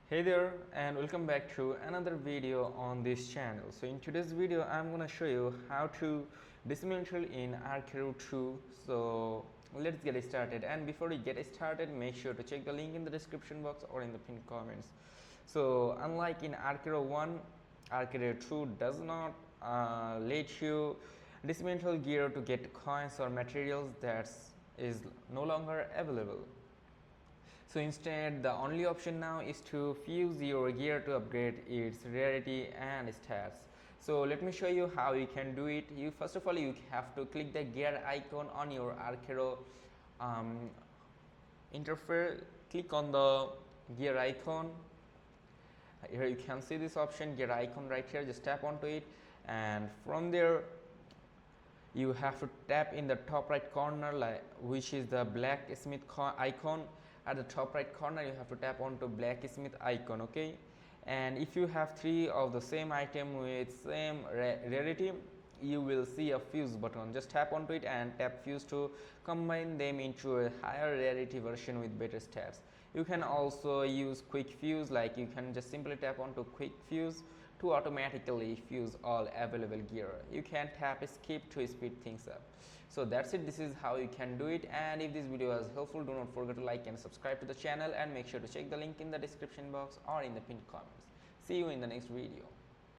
Hey there and welcome back to another video on this channel. So in today's video I'm gonna show you how to dismantle in Archero 2. So let's get started, and before we get started make sure to check the link in the description box or in the pinned comments. So unlike in Archero 1, Archero 2 does not let you dismantle gear to get coins or materials that is no longer available. So instead, the only option now is to fuse your gear to upgrade its rarity and stats. So let me show you how you can do it. First of all, you have to click the gear icon on your Archero interface. Click on the gear icon. Here you can see this option, gear icon, right here. Just tap onto it, and from there you have to tap in the top right corner, which is the blacksmith icon. At the top right corner you have to tap onto blacksmith icon, okay? And if you have three of the same item with same rarity, you will see a fuse button. Just tap onto it and tap fuse to combine them into a higher rarity version with better stats. You can also use quick fuse, like you can just simply tap onto quick fuse to automatically fuse all available gear. You can tap skip to speed things up. So that's it. This is how you can do it, and if this video was helpful, do not forget to like and subscribe to the channel, and make sure to check the link in the description box or in the pinned comments. See you in the next video.